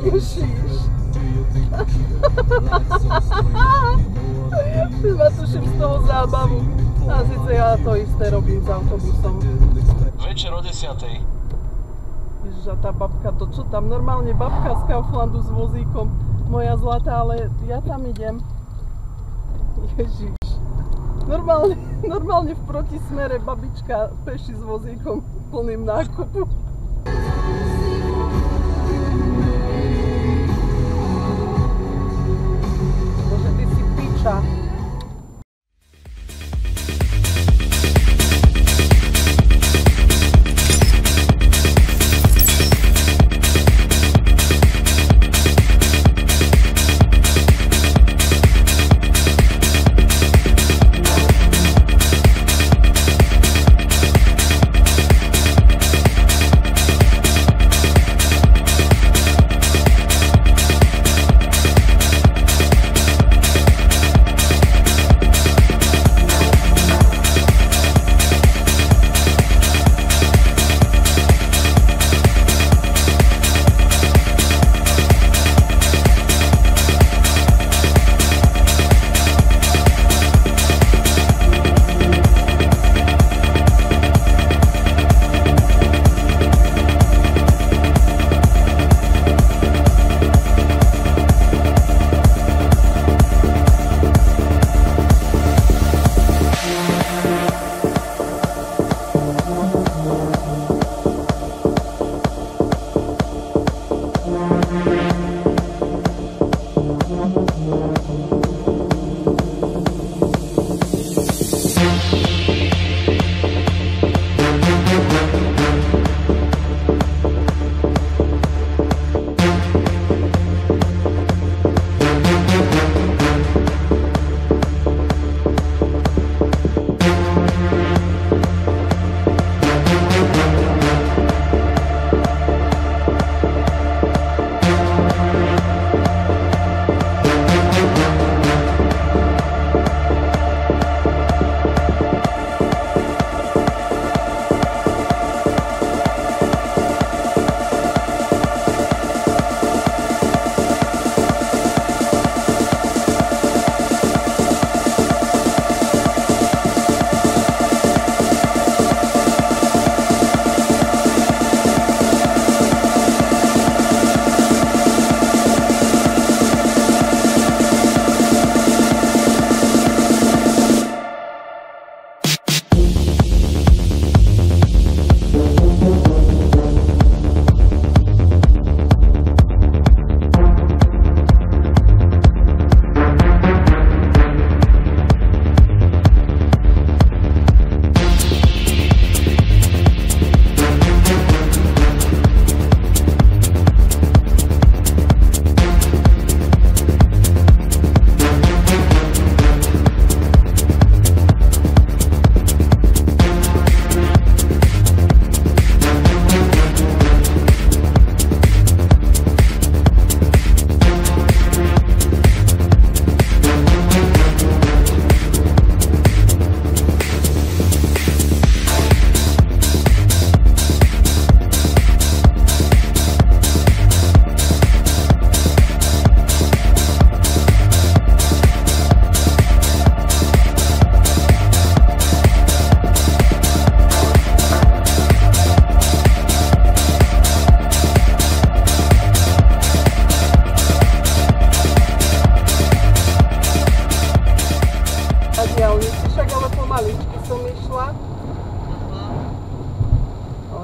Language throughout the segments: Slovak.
Ježiš. Ty ma tuším z toho zábavu. A síce ja to isté robím s autobusom. Večer o 10:00. Ježiš, a tá babka, to čo tam? Normálne babka z Kauflandu s vozíkom. Moja zlatá, ale ja tam idem. Ježiš. Normálne v protismere babička peši s vozíkom plným nákupu. Bože, ty si piča.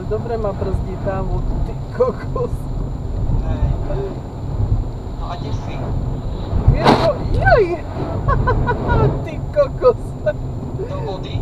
dobre ma brzdí tam, ty kokos. Hej. No a kde si? Vieš čo, joj! Ty kokos. Do vody?